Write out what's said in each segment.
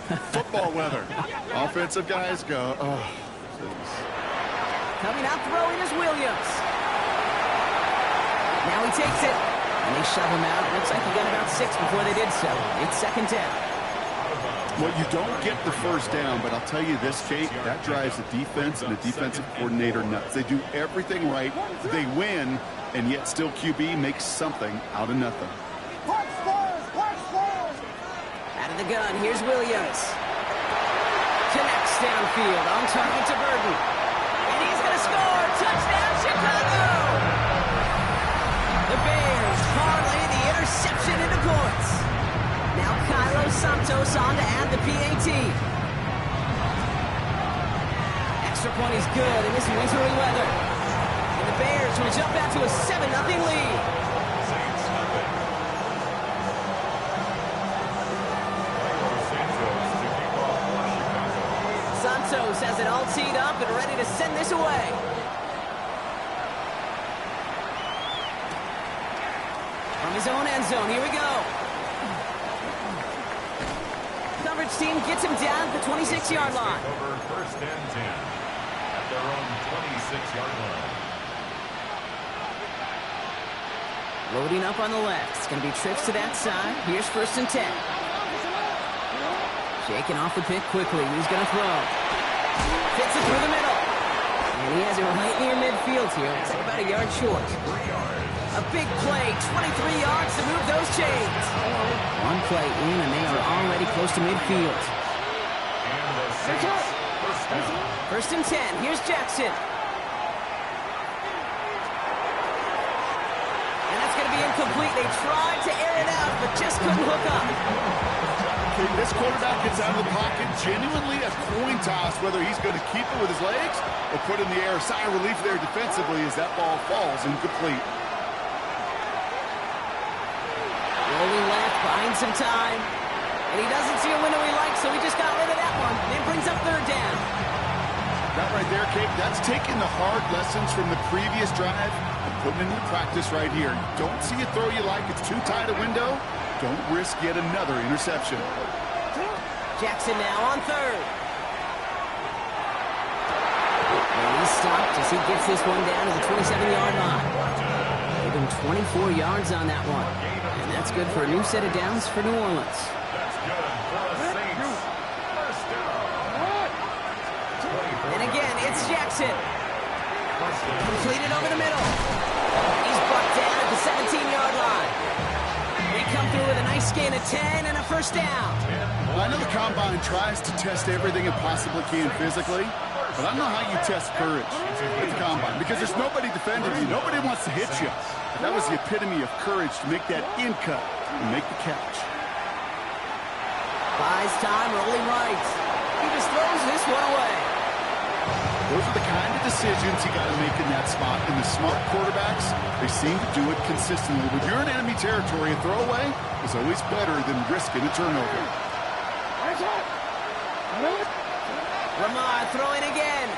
Football weather. Offensive guys go, oh. Coming out throwing is Williams. Now he takes it. And they shove him out. Looks like he got about 6 before they did so. It's second down. Well, you don't get the first down, but I'll tell you this, Kate, that drives the defense and the defensive coordinator nuts. They do everything right. They win, and yet still QB makes something out of nothing. Out of the gun, here's Williams. Connects downfield, on target to Burton. And he's going to score! Touchdown, Chicago! The Bears parlay the interception into points. Now Carlos Santos on to add the PAT. Extra point is good in this wintry weather. And the Bears will jump out to a 7-0 lead. Santos has it all teed up and ready to send this away. From his own end zone, here we go. Coverage team gets him down at the 26-yard line. Over first and 10 at their own 26-yard line. Loading up on the left. It's going to be trips to that side. Here's first and 10. Shaking off the pick quickly. He's going to throw. Fits it through the middle. And he has it right near midfield here. It's about a yard short. A big play, 23 yards to move those chains. One play in, and they are already close to midfield. First and 10. Here's Jackson. And that's going to be incomplete. They tried to air it out, but just couldn't hook up. This quarterback gets out of the pocket, genuinely a coin toss, whether he's going to keep it with his legs or put it in the air. Sigh of relief there defensively as that ball falls incomplete. Rolling left, buying some time. And he doesn't see a window he likes, so he just got rid of that one. And brings up third down. That right there, Kate, that's taking the hard lessons from the previous drive and putting it into practice right here. You don't see a throw you like, it's too tight a window. Don't risk yet another interception. Jackson now on third. And he's stopped as he gets this one down to the 27-yard line. Give him 24 yards on that one. And that's good for a new set of downs for New Orleans. That's good for the Saints. First down. And again, it's Jackson. Completed over the middle. He's brought down at the 17-yard line. They come through with a nice gain of 10 and a first down. Well, I know the Combine tries to test everything it possibly can physically, but I don't know how you test courage at the Combine because there's nobody defending you. Nobody wants to hit you. But that was the epitome of courage to make that in cut and make the catch. Buys time, rolling right. He just throws this one away. Those are the kind of decisions you got to make in that spot. And the smart quarterbacks, they seem to do it consistently. When you're in enemy territory, a throwaway is always better than risking a turnover. Lamar throwing again.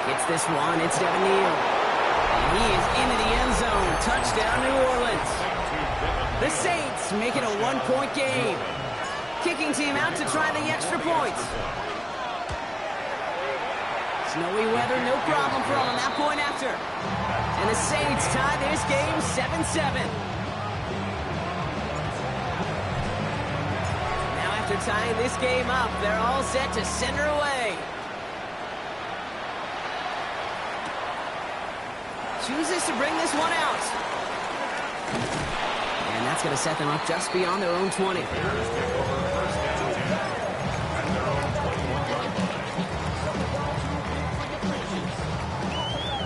Gets this one. It's Devin Neal. And he is into the end zone. Touchdown, New Orleans. The Saints make it a one-point game. Kicking team out to try the extra points. Snowy weather, no problem for them on that point after. And the Saints tie this game 7-7. Now after tying this game up, they're all set to send her away. Chooses to bring this one out. And that's going to set them up just beyond their own 20.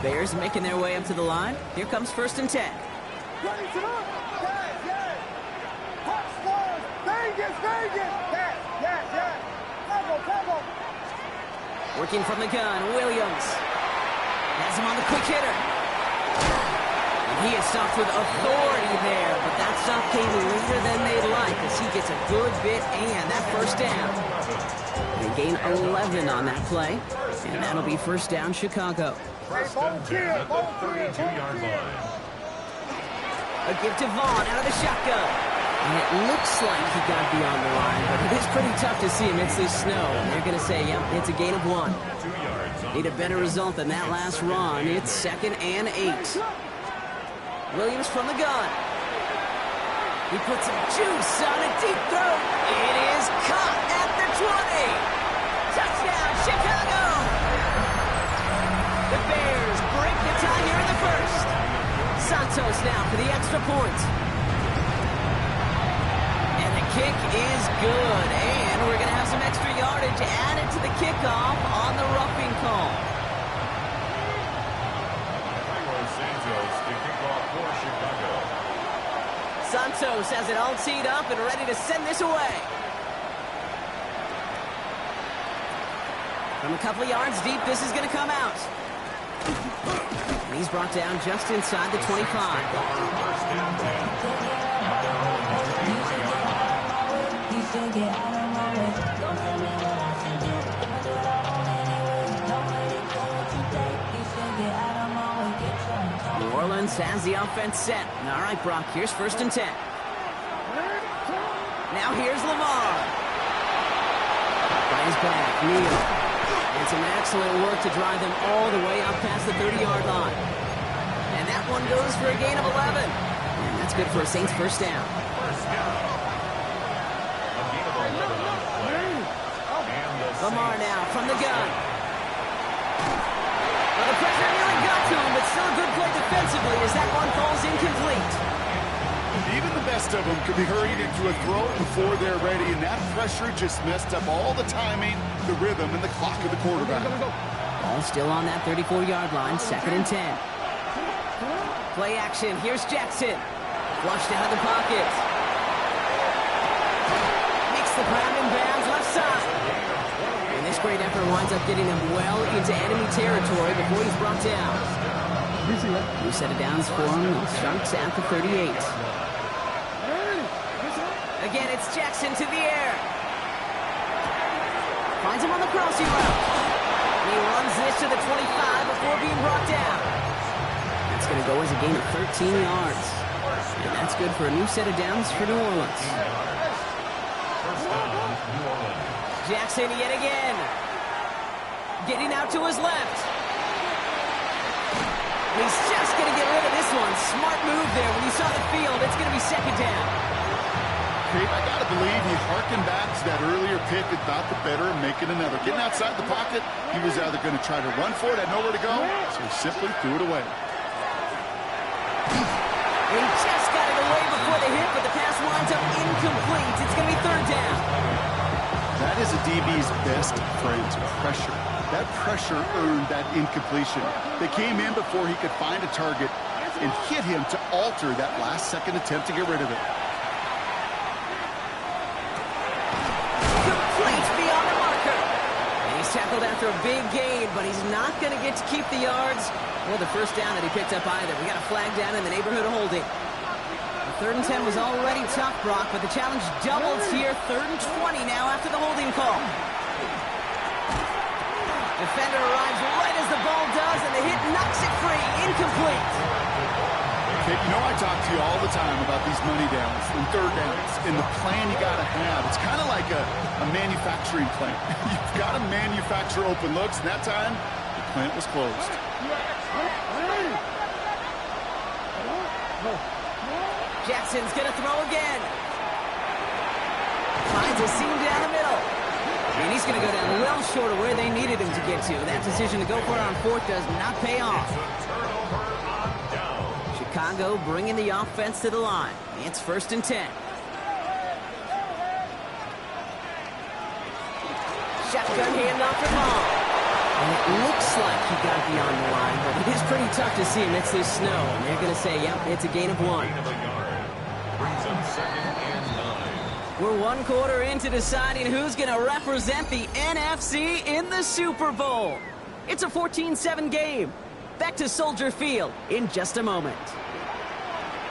Bears making their way up to the line. Here comes first and 10. Working from the gun, Williams. Has him on the quick hitter. And he is stopped with authority there, but that stop came later than they'd like as he gets a good bit and that first down. They gain 11 on that play, and that'll be first down Chicago. First and 10 at the 32-yard line. A give to Vaughn out of the shotgun. And it looks like he got beyond the line, but it is pretty tough to see amidst this snow. And they're going to say, yep, it's a gain of 1. Need a better result than that last run. It's 2nd and 8. Williams from the gun. He puts some juice on a deep throw. It is caught at the 20. Touchdown, Chicago! The Bears break the tie here in the first. Santos now for the extra point. And the kick is good. And we're going to have some extra yardage added to the kickoff on the roughing call. Santos to kick off for Chicago. Santos has it all teed up and ready to send this away. From a couple of yards deep, this is going to come out. And he's brought down just inside the 25. First and 10. New Orleans has the offense set. All right, Brock, here's 1st and 10. Now here's Lamar. By his back, Neal. And some excellent work to drive them all the way up past the 30-yard line. And that one goes for a gain of 11. And that's good for a Saints first down. First down. A gain of 11 on the play. And the Lamar Saints now from the gun. Well, the pressure nearly got to him, but still a good play defensively as that one falls incomplete. Even the best of them could be hurried into a throw before they're ready, and that pressure just messed up all the timing, the rhythm, and the clock of the quarterback. Ball still on that 34-yard line, 2nd and 10. Play action, here's Jackson. Flushed out of the pocket. Makes the grab in bounds left side. And this great effort winds up getting him well into enemy territory before he's brought down. New set of downs for him. Sharks at the 38. Again, it's Jackson to the air. Finds him on the crossing route. He runs this to the 25 before being brought down. That's going to go as a gain of 13 yards. And that's good for a new set of downs for New Orleans. First down, New Orleans. Jackson yet again. Getting out to his left. He's just going to get rid of this one. Smart move there when he saw the field. It's going to be 2nd down. I got to believe he harkened back to that earlier pick and thought the better of making another. Getting outside the pocket, he was either going to try to run for it, had nowhere to go, so he simply threw it away. He just got it away before the hit, but the pass winds up incomplete. It's going to be 3rd down. That is a DB's best friend, pressure. That pressure earned that incompletion. They came in before he could find a target and hit him to alter that last-second attempt to get rid of it. Complete beyond the marker. And he's tackled after a big gain, but he's not going to get to keep the yards or the first down that he picked up either. We got a flag down in the neighborhood of holding. The 3rd and 10 was already tough, Brock, but the challenge doubles here. 3rd and 20 now after the holding call. Defender arrives right as the ball does, and the hit knocks it free. Incomplete. Okay, you know I talk to you all the time about these money downs and 3rd downs and the plan you got to have. It's kind of like a manufacturing plant. You've got to manufacture open looks, and that time, the plant was closed. Jackson's going to throw again. Finds a seam down the middle. And he's going to go down well short of where they needed him to get to. That decision to go for it on 4th does not pay off. Chicago bringing the offense to the line. It's 1st and 10. Shotgun handoff for Ball. And it looks like he got beyond the line, but it is pretty tough to see amidst this snow. And they're going to say, yep, it's a gain of 1. Gain of a yard. Brings them 2nd and 9. We're 1 quarter into deciding who's going to represent the NFC in the Super Bowl. It's a 14-7 game. Back to Soldier Field in just a moment.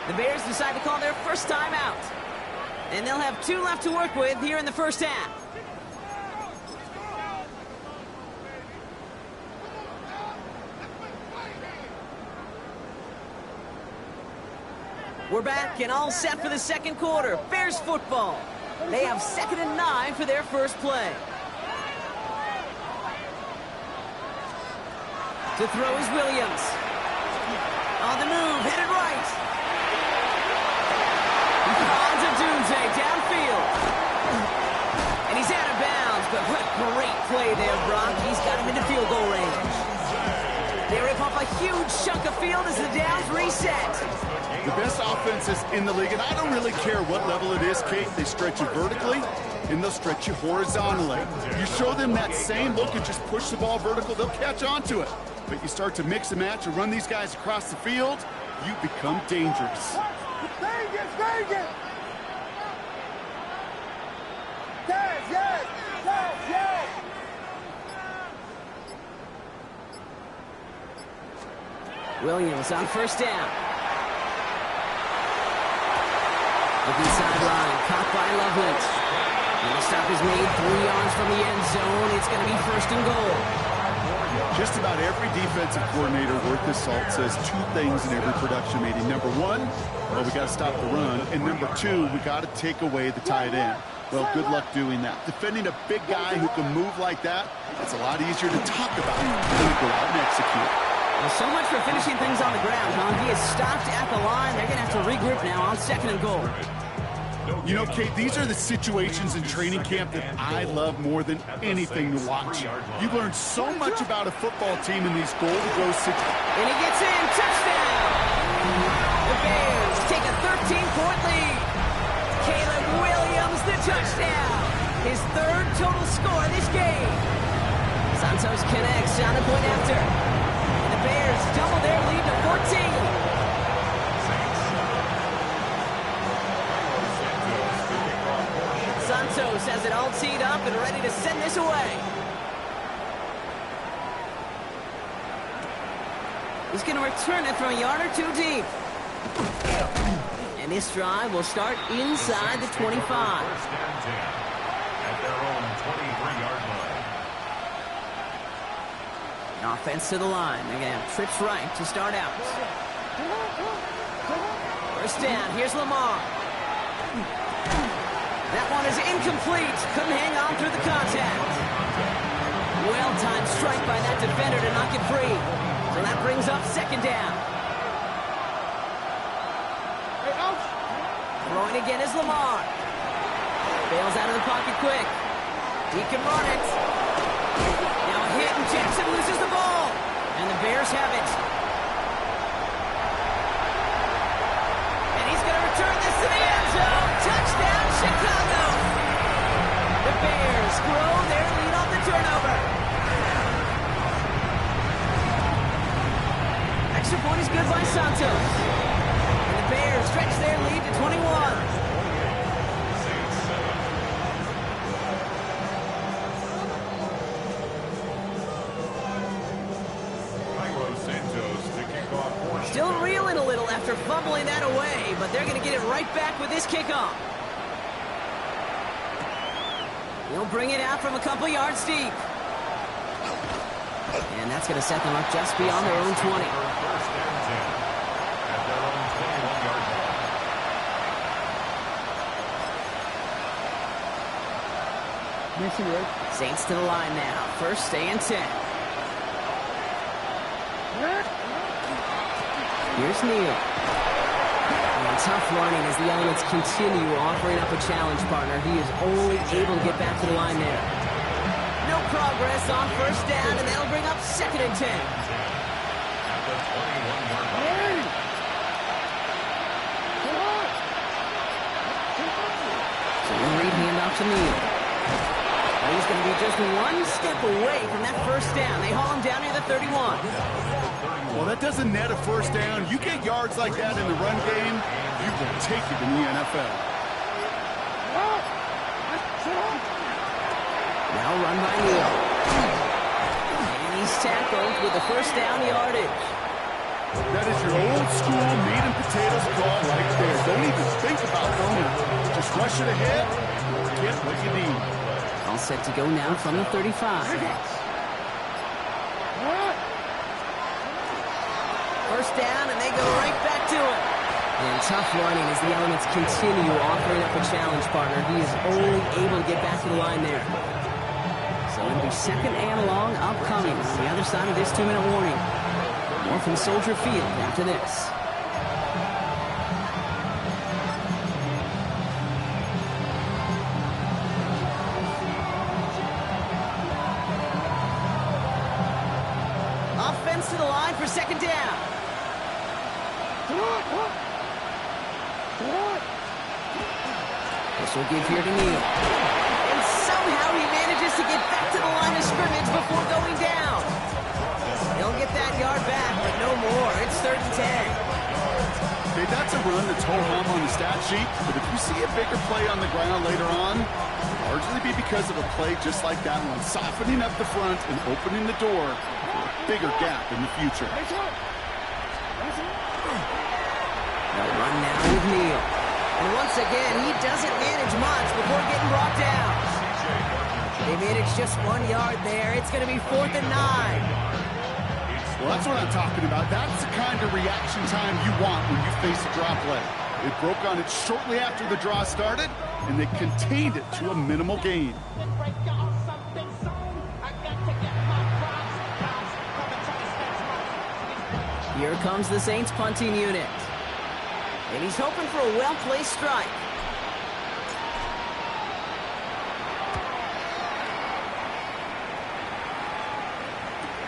The Bears decide to call their first time out. And they'll have 2 left to work with here in the first half. We're back and all set for the second quarter. Bears football. They have 2nd and 9 for their first play. To throw is Williams. On the move, headed right. On to Doomsday, downfield. And he's out of bounds, but what a great play there, Brock. He's got him into field goal range. They rip off a huge chunk of field as the downs reset. The best offenses in the league, and I don't really care what level it is, Kate. They stretch you vertically, and they'll stretch you horizontally. You show them that same look and just push the ball vertical, they'll catch on to it. But you start to mix and match and run these guys across the field, you become dangerous. Williams on first down. Looking sideline, caught by Loveland. And the stop is made 3 yards from the end zone. It's going to be 1st and goal. Just about every defensive coordinator worth his salt says 2 things in every production meeting. Number 1, well, we got to stop the run. And number 2, we got to take away the tight end. Well, good luck doing that. Defending a big guy who can move like that, it's a lot easier to talk about than to go out and execute. Well, so much for finishing things on the ground, huh? He is stopped at the line. They're going to have to regroup now on 2nd and goal. You know, Kate, these are the situations in training camp that I love more than anything to watch. You learn so much about a football team in these goal-to-go situations. And he gets in. Touchdown! The Bears take a 13-point lead. Caleb Williams, the touchdown. His 3rd total score this game. Santos connects on a point after. And the Bears double their lead to 14. Santos has it all teed up and ready to send this away. He's going to return it from a yard or 2 deep. And this drive will start inside the 25. At their own 23-yard line. Offense to the line. They're going to have trips right to start out. First down. Here's Lamar. That one is incomplete. Couldn't hang on through the contact. Well-timed strike by that defender to knock it free. So that brings up 2nd down. Throwing again is Lamar. Bails out of the pocket quick. He can run it. Now a hit and Jackson loses the ball. And the Bears have it. And he's going to return this to the end zone. Touchdown, Chicago! The Bears grow their lead on the turnover. Extra point is good by Santos. And the Bears stretch their lead to 21. Still reeling a little after fumbling that away, but they're going to get it right back with this kickoff. They'll bring it out from a couple yards deep. And that's going to set them up just beyond their own 20. Saints to the line now. 1st and 10. Here's Neal. And tough running as the elements continue offering up a challenge partner. He is only able to get back to the line there. No progress on 1st down, and that'll bring up 2nd and 10. So we'll read handoff to Neal. He's going to be just 1 step away from that 1st down. They haul him down near the 31. Well, that doesn't net a 1st down. You get yards like that in the run game, you will take it in the NFL. Now run by Neal. And he's tackled with the 1st down yardage. That is your old school meat and potatoes call right there. Don't even think about throwing it. Just rush it ahead and get what you need. All set to go now from the 35. 1st down, and they go right back to it. And tough running as the elements continue offering up a challenge, partner. He is only able to get back to the line there. So it'll be second and long upcoming on the other side of this 2-minute warning. More from Soldier Field after this. Offense to the line for second down. This will give here to Neal. And somehow he manages to get back to the line of scrimmage before going down. He'll get that yard back, but no more. It's 3rd and 10. Okay, that's a run that's ho-hum on the stat sheet, but if you see a bigger play on the ground later on, it'll largely be because of a play just like that one, softening up the front and opening the door for a bigger gap in the future. They'll run now with Neal. And once again, he doesn't manage much before getting brought down. They manage just 1 yard there. It's going to be 4th and 9. Well, that's what I'm talking about. That's the kind of reaction time you want when you face a draw play. They broke on it shortly after the draw started, and they contained it to a minimal gain. Here comes the Saints punting unit. And he's hoping for a well-placed strike.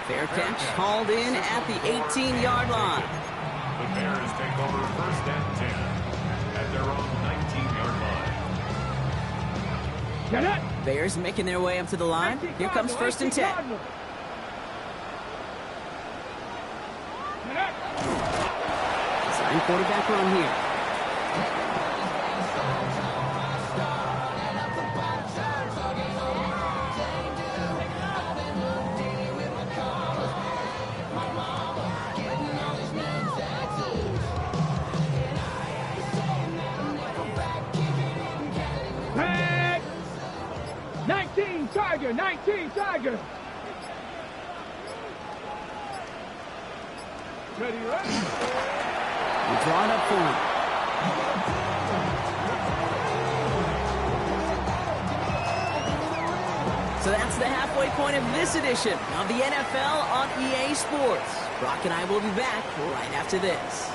Fair catch hauled in at the 18-yard line. The Bears take over 1st and 10 at their own 19-yard line. Bears making their way up to the line. Here comes 1st and 10. Design quarterback run here. Tag! 19 Tiger, 19 Tiger. Ready, ready? We're drawn up for him. So that's the halfway point of this edition of the NFL on EA Sports. Brock and I will be back right after this.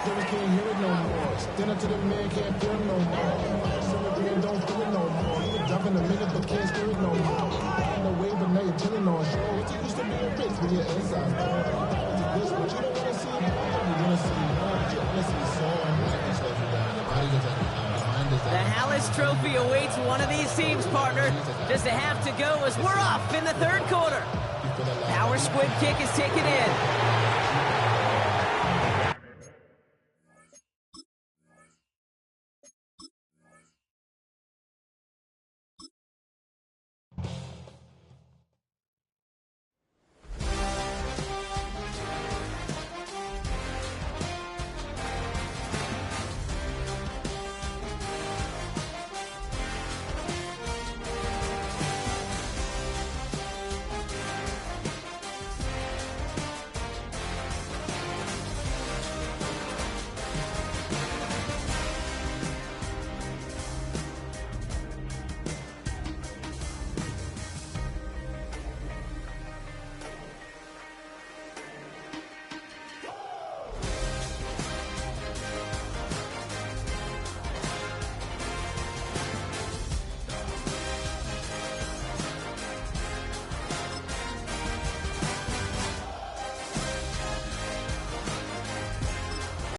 Can't hear it no more. Stand up to the man, can't feel it no more. Celebrating, don't feel it no more. You dropping a minute, but can't steer it no more. On the way, but now you're chilling on shore. It used to be a race with your inside. This what you don't want to see. You want to see more. You want to see soul. The Hallis Trophy awaits one of these teams, partner. Just a half to go as we're off in the 3rd quarter. Power squib kick is taken in.